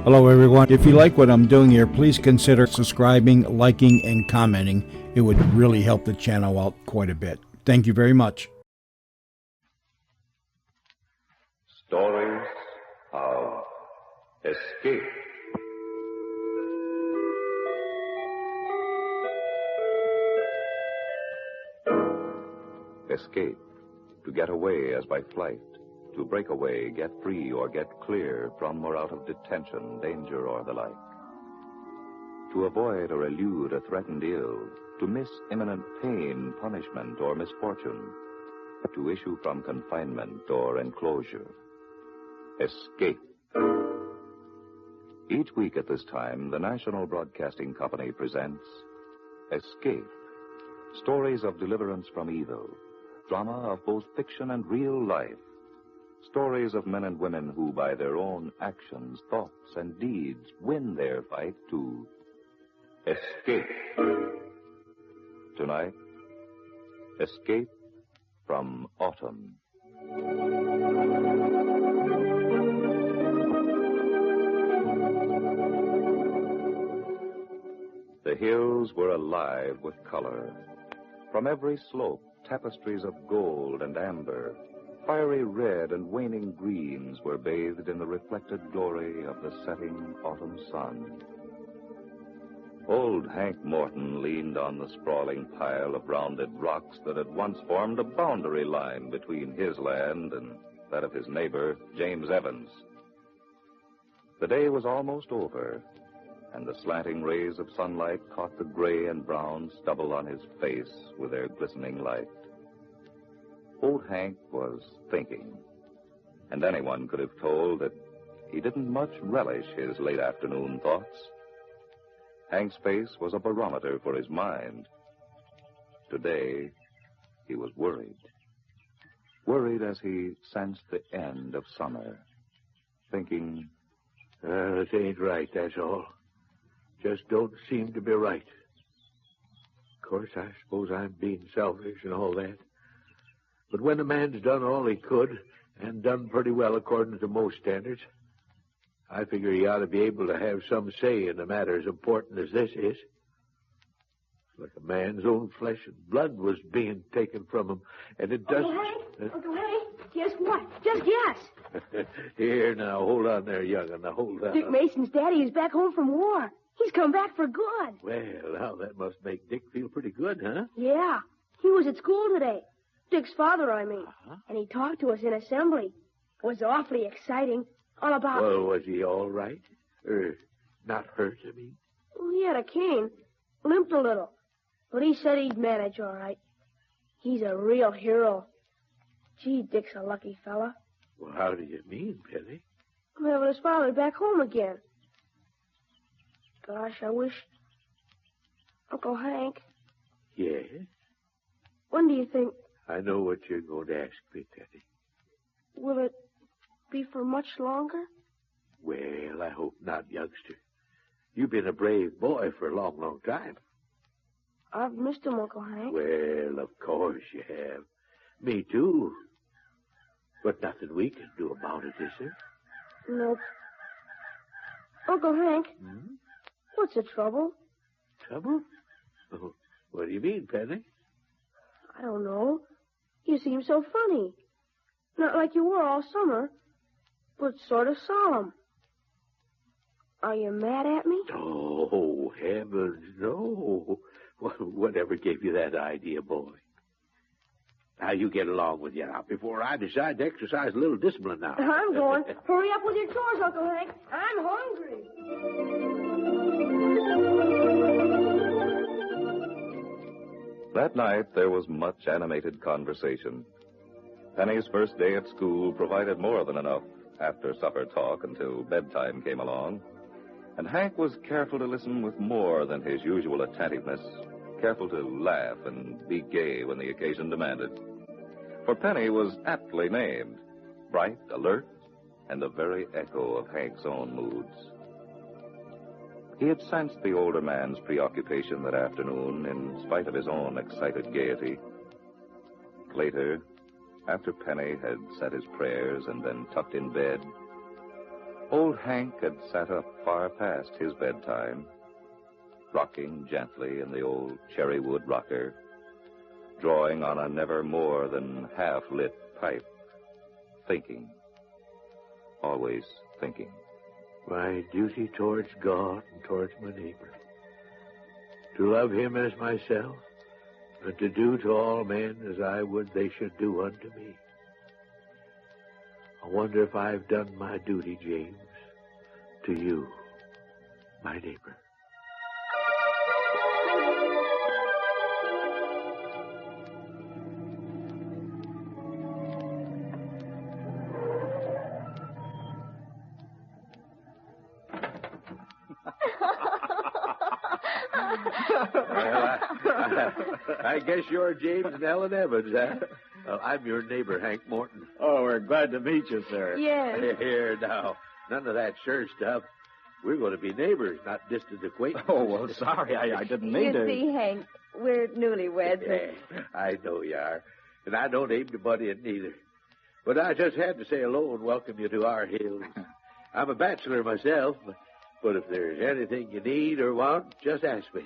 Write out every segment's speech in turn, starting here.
Hello, everyone. If you like what I'm doing here, please consider subscribing, liking, and commenting. It would really help the channel out quite a bit. Thank you very much. Stories of Escape. Escape. To get away as by flight. To break away, get free, or get clear from or out of detention, danger, or the like. To avoid or elude a threatened ill. To miss imminent pain, punishment, or misfortune. To issue from confinement or enclosure. Escape. Each week at this time, the National Broadcasting Company presents Escape. Stories of deliverance from evil. Drama of both fiction and real life. Stories of men and women who, by their own actions, thoughts, and deeds, win their fight to escape. Tonight, Escape from Autumn. The hills were alive with color. From every slope, tapestries of gold and amber, fiery red and waning greens were bathed in the reflected glory of the setting autumn sun. Old Hank Morton leaned on the sprawling pile of rounded rocks that had once formed a boundary line between his land and that of his neighbor, James Evans. The day was almost over, and the slanting rays of sunlight caught the gray and brown stubble on his face with their glistening light. Old Hank was thinking, and anyone could have told that he didn't much relish his late afternoon thoughts. Hank's face was a barometer for his mind. Today, he was worried. Worried as he sensed the end of summer, thinking, It ain't right, that's all. Just don't seem to be right. Of course, I suppose I'm being selfish and all that. But when a man's done all he could, and done pretty well according to most standards, I figure he ought to be able to have some say in a matter as important as this is. It's like a man's own flesh and blood was being taken from him, and it doesn't... Uncle Hank, guess what? Just guess. Here, now, hold on there, young'un. Now, hold on. Dick Mason's daddy is back home from war. He's come back for good. Well, now, that must make Dick feel pretty good, huh? Yeah, he was at school today. Dick's father, I mean. Uh-huh. And he talked to us in assembly. It was awfully exciting. All about... Well, was he all right? Or not hurt, I mean? Well, he had a cane. Limped a little. But he said he'd manage all right. He's a real hero. Gee, Dick's a lucky fella. Well, how do you mean, Penny? I'm having his father back home again. Gosh, I wish... Uncle Hank, Yes? when do you think... I know what you're going to ask me, Penny. Will it be for much longer? Well, I hope not, youngster. You've been a brave boy for a long, long time. I've missed him, Uncle Hank. Well, of course you have. Me, too. But nothing we can do about it, is there? Nope. Uncle Hank, Hmm? what's the trouble? Trouble? Oh, what do you mean, Penny? I don't know. You seem so funny. Not like you were all summer, but sort of solemn. Are you mad at me? Oh, heavens, no. Whatever gave you that idea, boy? Now, you get along with you now before I decide to exercise a little discipline now. I'm going. Hurry up with your chores, Uncle Hank. I'm hungry. That night, there was much animated conversation. Penny's first day at school provided more than enough after-supper talk until bedtime came along, and Hank was careful to listen with more than his usual attentiveness, careful to laugh and be gay when the occasion demanded. For Penny was aptly named, bright, alert, and the very echo of Hank's own moods. He had sensed the older man's preoccupation that afternoon in spite of his own excited gaiety. Later, after Penny had said his prayers and then tucked in bed, Old Hank had sat up far past his bedtime, rocking gently in the old cherry-wood rocker, drawing on a never more than half-lit pipe, thinking, always thinking. My duty towards God and towards my neighbor. To love him as myself, and to do to all men as I would they should do unto me. I wonder if I've done my duty, James, to you, my neighbor. I guess you're James and Ellen Evans, huh? Well, I'm your neighbor, Hank Morton. Oh, we're glad to meet you, sir. Yes. Here, now. None of that sure stuff. We're going to be neighbors, not distant acquaintances. Oh, well, sorry. I didn't mean You to. see, Hank, we're newlyweds. Yeah, I know you are. And I don't aim to butt in neither. But I just had to say hello and welcome you to our hills. I'm a bachelor myself, but if there's anything you need or want, just ask me.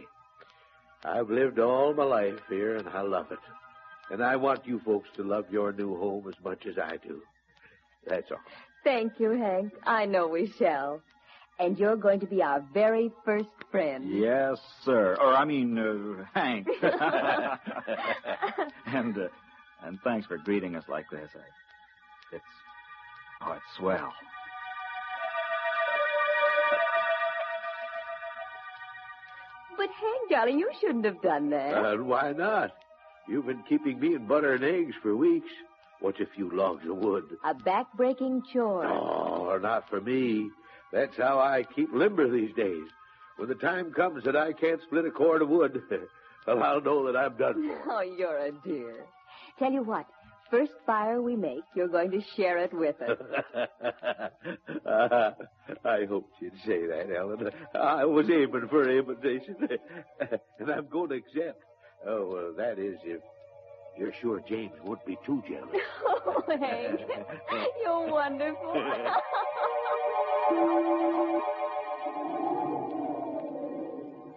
I've lived all my life here, and I love it. And I want you folks to love your new home as much as I do. That's all. Thank you, Hank. I know we shall. And you're going to be our very first friend. Yes, sir. Or, I mean, Hank. And thanks for greeting us like this. It's swell. But, Hank, darling, you shouldn't have done that. Why not? You've been keeping me in butter and eggs for weeks. What's a few logs of wood? A back-breaking chore. Oh, not for me. That's how I keep limber these days. When the time comes that I can't split a cord of wood, well, I'll know that I'm done for. Oh, you're a dear. Tell you what, first fire we make, you're going to share it with us. I hoped you'd say that, Ellen. I was aiming for an invitation, and I'm going to accept. Oh, well, that is if you're sure James won't be too jealous. Oh, Hank, you're wonderful.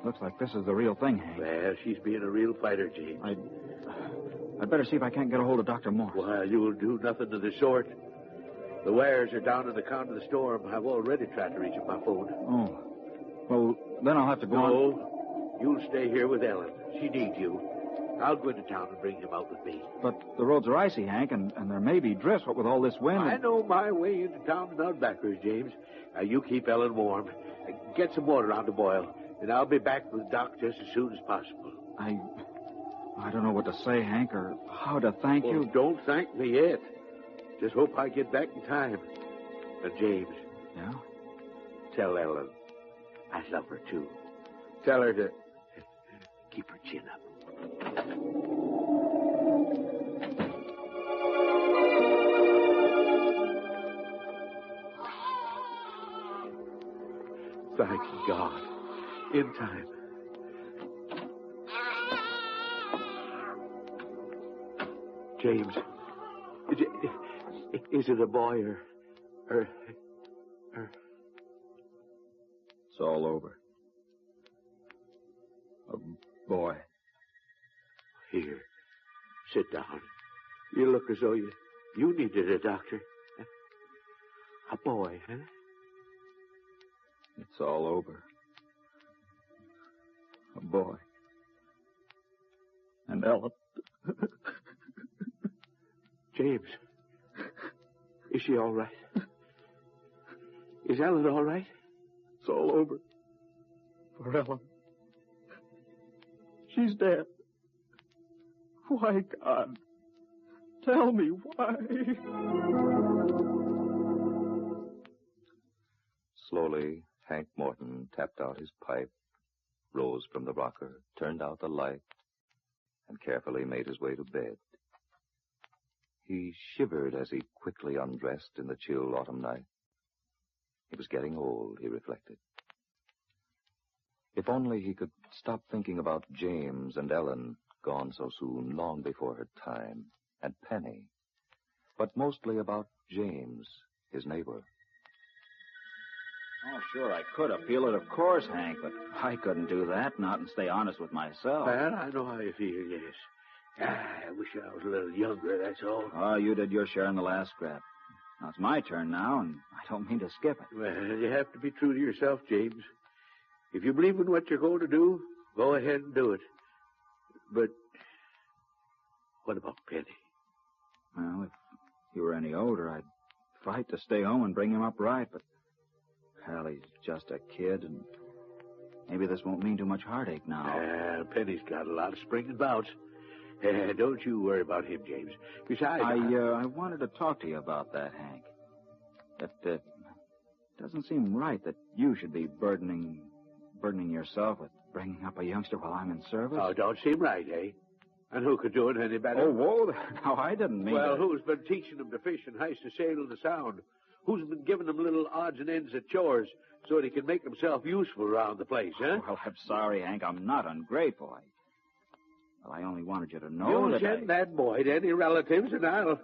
Looks like this is the real thing, Hank. Well, she's being a real fighter, James. I'd better see if I can't get a hold of Dr. Morse. Well, you'll do nothing of the sort. The wires are down in the count of the storm. I've already tried to reach him by phone. Oh. Well, then I'll have to go on. No, you'll stay here with Ellen. She needs you. I'll go into town and bring him out with me. But the roads are icy, Hank, and there may be drifts, what with all this wind. I know my way into town and out backwards, James. Now, you keep Ellen warm. Get some water on to boil, and I'll be back with Doc just as soon as possible. I don't know what to say, Hank, or how to thank Well, you. don't thank me yet. Just hope I get back in time. And James, Yeah? tell Ellen I love her, too. Tell her to keep her chin up. Thank God. In time. James, is it a boy or... It's all over. A boy. Here, sit down. You look as though you needed a doctor. A boy, huh? It's all over. A boy. And Ellen. James, is she all right? Is Ellen all right? It's all over. For Ellen. She's dead. Why, God? Tell me why. Slowly, Hank Morton tapped out his pipe, rose from the rocker, turned out the light, and carefully made his way to bed. He shivered as he quickly undressed in the chill autumn night. He was getting old, he reflected. If only he could stop thinking about James and Ellen, gone so soon, long before her time, and Penny, but mostly about James, his neighbor. Oh, sure, I could appeal it, of course, Hank, but I couldn't do that, not and stay honest with myself. Well, I know how you feel, yes. I wish I was a little younger, that's all. Oh, you did your share in the last scrap. Now, it's my turn now, and I don't mean to skip it. Well, you have to be true to yourself, James. If you believe in what you're going to do, go ahead and do it. But what about Penny? Well, if he were any older, I'd fight to stay home and bring him up right, but, well, he's just a kid, and maybe this won't mean too much heartache now. Penny's got a lot of spring and bouts. Don't you worry about him, James. Besides, I wanted to talk to you about that, Hank. It doesn't seem right that you should be burdening yourself with bringing up a youngster while I'm in service. Oh, don't seem right, eh? And who could do it any better? Oh, whoa. Now, I didn't mean Well, to... who's been teaching them to fish and hoist a sail in the Sound? Who's been giving them little odds and ends of chores so that he can make himself useful around the place, huh? Well, I'm sorry, Hank. I'm not ungrateful. I only wanted you to know You send that boy to any relatives, and I'll...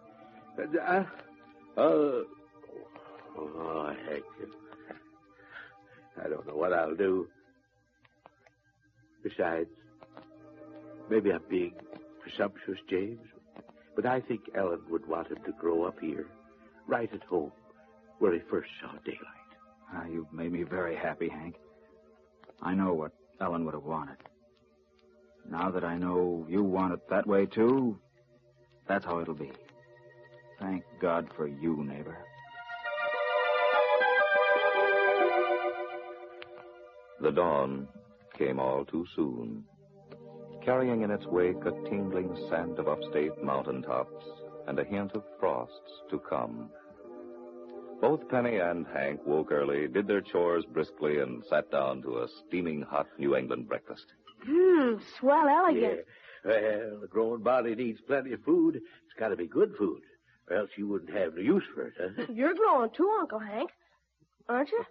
Oh, heck. I don't know what I'll do. Besides, maybe I'm being presumptuous, James, but I think Ellen would want him to grow up here, right at home, where he first saw daylight. You've made me very happy, Hank. I know what Ellen would have wanted. Now that I know you want it that way, too, that's how it'll be. Thank God for you, neighbor. The dawn came all too soon, carrying in its wake a tingling scent of upstate mountaintops and a hint of frosts to come. Both Penny and Hank woke early, did their chores briskly, and sat down to a steaming hot New England breakfast. Swell elegant. Yeah. Well, the growing body needs plenty of food. It's got to be good food, or else you wouldn't have no use for it, huh? You're growing too, Uncle Hank, aren't you?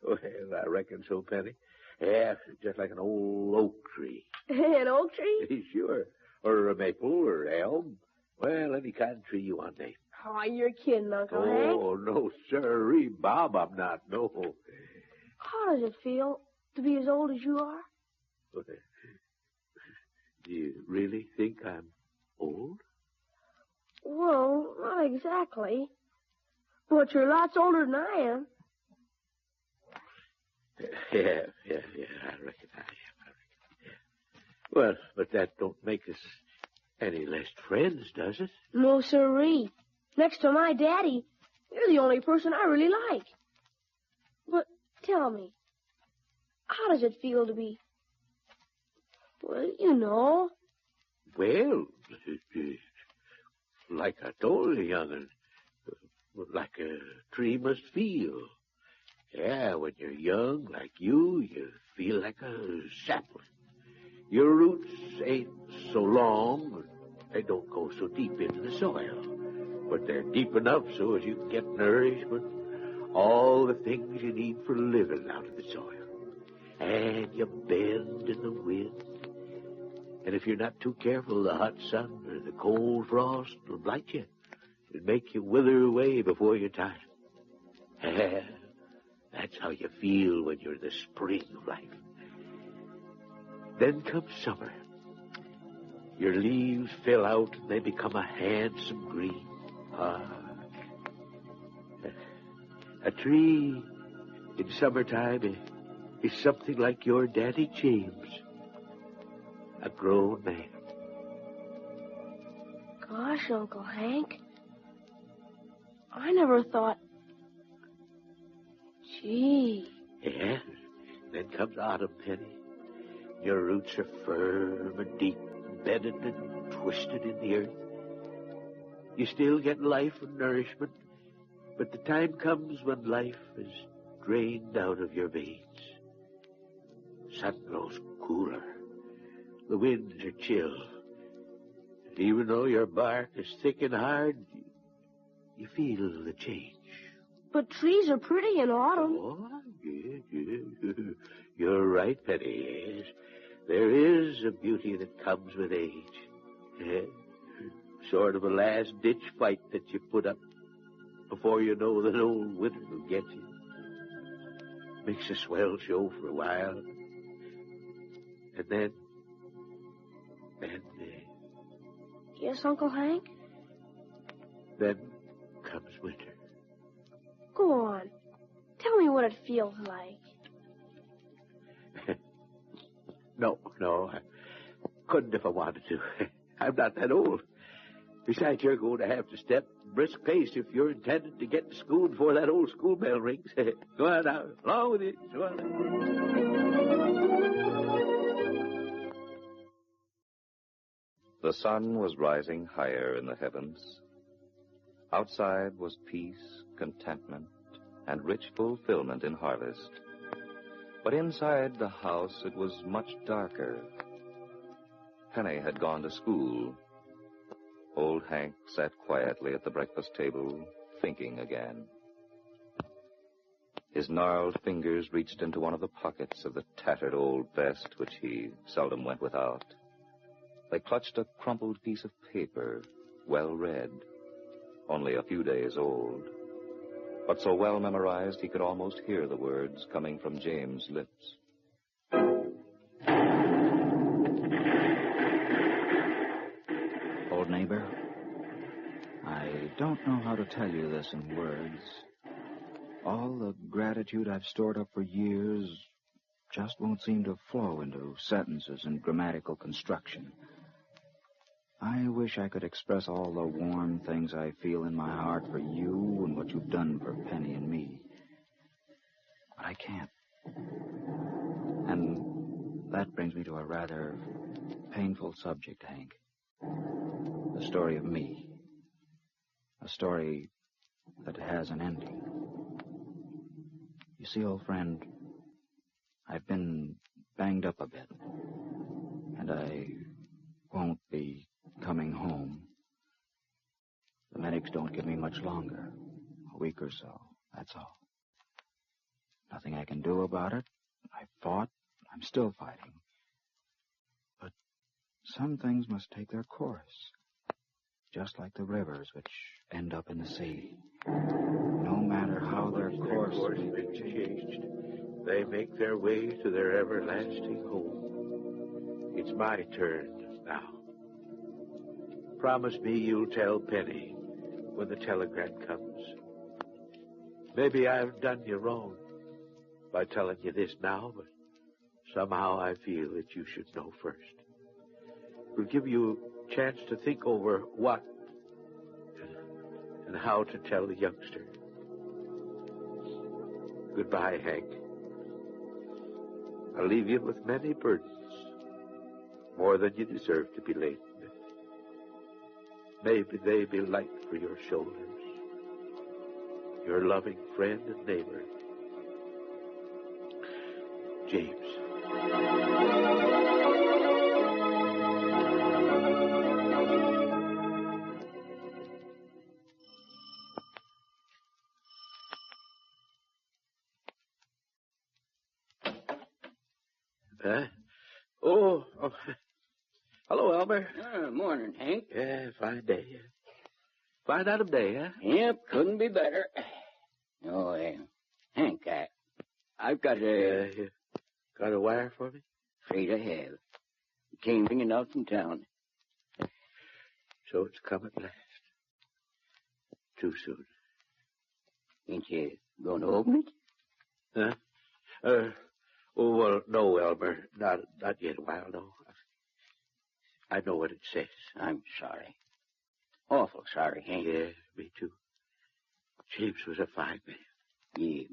Well, I reckon so, Penny. Yeah, just like an old oak tree. An oak tree? Sure. Or a maple or elm. Well, any kind of tree you want, name. Oh, you're kidding, Uncle Hank. Oh, no, sirree, Bob, I'm not, no. How does it feel to be as old as you are? Do you really think I'm old? Well, not exactly. But you're lots older than I am. Yeah, I reckon I am. Yeah. Well, but that don't make us any less friends, does it? No, sirree. Next to my daddy, you're the only person I really like. But tell me, how does it feel to be, well, you know? Well, like I told you, young'un, like a tree must feel. Yeah, when you're young, like you feel like a sapling. Your roots ain't so long, they don't go so deep into the soil. But they're deep enough so as you can get nourishment, all the things you need for living out of the soil. And you bend in the wind. And if you're not too careful, the hot sun or the cold frost will blight you and make you wither away before your time. That's how you feel when you're the spring of life. Then comes summer. Your leaves fill out and they become a handsome green. A tree in summertime is something like your Daddy James, a grown man. Gosh, Uncle Hank, I never thought. Gee. Yeah, then comes autumn, Penny. Your roots are firm and deep, embedded and twisted in the earth. You still get life and nourishment, but the time comes when life is drained out of your veins. Sun grows cooler. The winds are chill. And even though your bark is thick and hard, you feel the change. But trees are pretty in autumn. Oh, yeah. You're right, Penny, yes. There is a beauty that comes with age. Yeah. Sort of a last-ditch fight that you put up before you know that old winter will get you. makes a swell show for a while. And then... Yes, Uncle Hank? Then comes winter. Go on. Tell me what it feels like. No, I couldn't if I wanted to. I'm not that old. Besides, you're going to have to step brisk pace if you're intended to get to school before that old school bell rings. Go on now, along with it. Go on. The sun was rising higher in the heavens. Outside was peace, contentment, and rich fulfillment in harvest. But inside the house it was much darker. Penny had gone to school. Old Hank sat quietly at the breakfast table, thinking again. His gnarled fingers reached into one of the pockets of the tattered old vest which he seldom went without. They clutched a crumpled piece of paper, well read, only a few days old, but so well memorized he could almost hear the words coming from James' lips. Old neighbor, I don't know how to tell you this in words. All the gratitude I've stored up for years just won't seem to flow into sentences and grammatical construction. I wish I could express all the warm things I feel in my heart for you and what you've done for Penny and me. But I can't. And that brings me to a rather painful subject, Hank. The story of me. A story that has an ending. You see, old friend, I've been banged up a bit. And I won't be coming home. The medics don't give me much longer. A week or so, that's all. Nothing I can do about it. I fought. I'm still fighting. But some things must take their course. Just like the rivers which end up in the sea. No matter how their course may be changed, they make their way to their everlasting home. It's my turn now. Promise me you'll tell Penny when the telegram comes. Maybe I've done you wrong by telling you this now, but somehow I feel that you should know first. It'll give you a chance to think over what and how to tell the youngster. Goodbye, Hank. I'll leave you with many burdens, more than you deserve to be laden with. Maybe they be light for your shoulders. Your loving friend and neighbor, James. Oh, hello, Elmer. Morning, Hank. Yeah, fine day. Fine out of day, huh? Yep, couldn't be better. Oh, Hank, I've got a... You got a wire for me? Afraid I have. It came ringing out from town. So it's come at last. Too soon. Ain't you going to open it? Huh? Oh, well, no, Elmer. Not yet a while, no. I know what it says. I'm sorry. Awful sorry, Hank. Yeah, me too. James was a fine man. You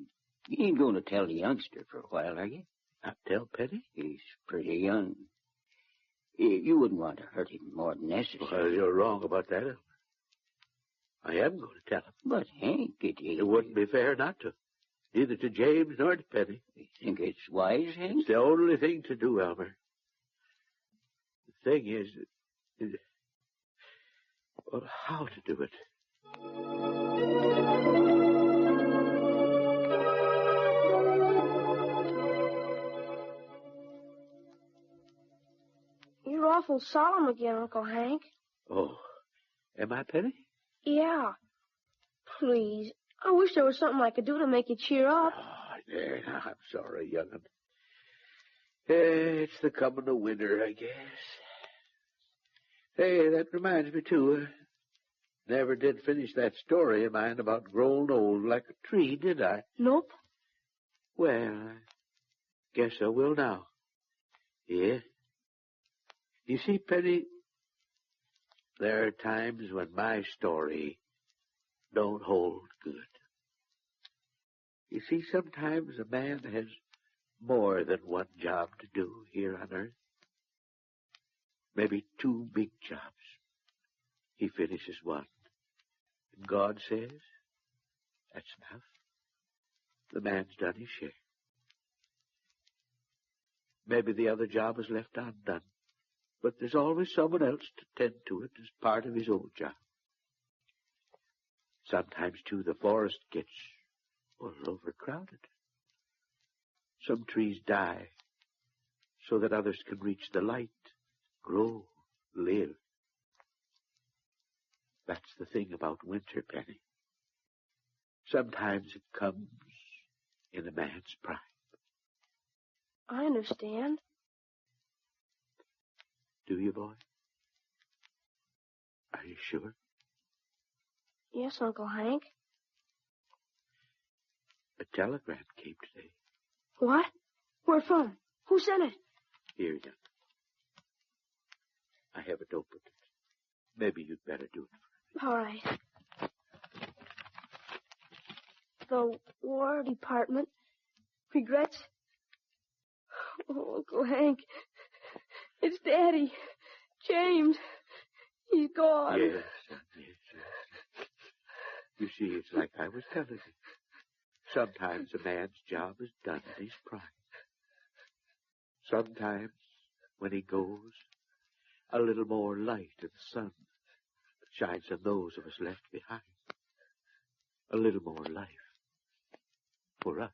ain't going to tell the youngster for a while, are you? Not tell Penny? He's pretty young. You wouldn't want to hurt him more than necessary. Well, you're wrong about that, Elmer. I am going to tell him. But, Hank, It wouldn't be fair not to. Neither to James nor to Penny. You think it's wise, Hank? It's the only thing to do, Elmer. The thing is, well, how to do it. You're awful solemn again, Uncle Hank. Oh, am I, Penny? Yeah. Please. I wish there was something I could do to make you cheer up. Oh, There, now, I'm sorry, young'un. It's the coming of winter, I guess. Hey, that reminds me, too. Never did finish that story of mine about growing old like a tree, did I? Nope. Well, I guess I will now. Yeah. You see, Penny, there are times when my story don't hold good. You see, sometimes a man has more than one job to do here on earth. Maybe two big jobs. He finishes one. And God says, that's enough. The man's done his share. Maybe the other job is left undone. But there's always someone else to tend to it as part of his old job. Sometimes, too, the forest gets overcrowded. Some trees die so that others can reach the light, grow, live. That's the thing about winter, Penny. Sometimes it comes in a man's prime. I understand. Do you, boy? Are you sure? Yes, Uncle Hank. A telegram came today. What? Where from? Who sent it? Here, young. I haven't opened it. Maybe you'd better do it. All right. The War Department regrets. Oh, Uncle Hank. It's Daddy. James. He's gone. Yes, son, yes. You see, it's like I was telling you. Sometimes a man's job is done in his prime. Sometimes, when he goes, a little more light of the sun shines on those of us left behind. A little more life for us.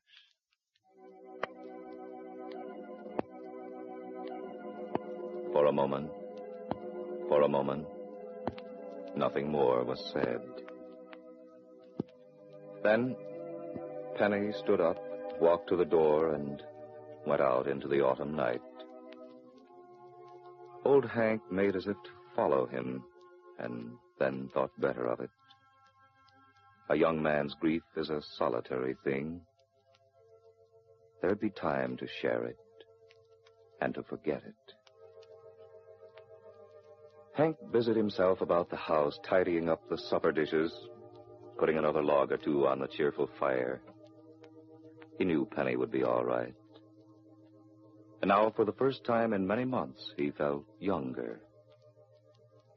For a moment, nothing more was said. Then Penny stood up, walked to the door, and went out into the autumn night. Old Hank made as if to follow him, and then thought better of it. A young man's grief is a solitary thing. There'd be time to share it, and to forget it. Hank busied himself about the house, tidying up the supper dishes, putting another log or two on the cheerful fire. He knew Penny would be all right. And now, for the first time in many months, he felt younger.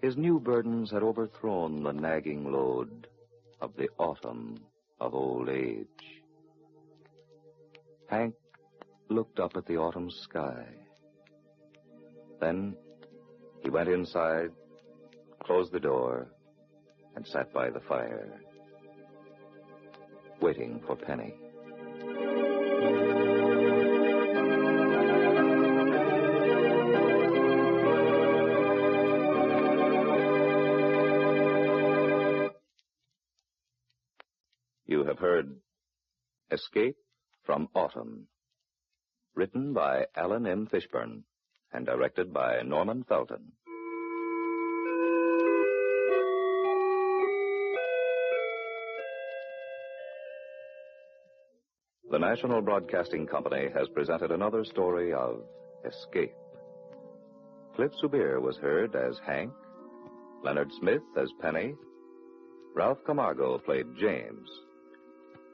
His new burdens had overthrown the nagging load of the autumn of old age. Hank looked up at the autumn sky. Then he went inside, closed the door, and sat by the fire, waiting for Penny. You have heard Escape from Autumn, written by Alan M. Fishburne and directed by Norman Felton. The National Broadcasting Company has presented another story of escape. Cliff Subir was heard as Hank, Leonard Smith as Penny, Ralph Camargo played James.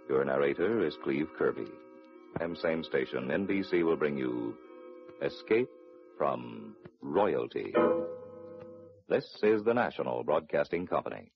Your narrator is Cleve Kirby. Same station, NBC will bring you Escape from Royalty. This is the National Broadcasting Company.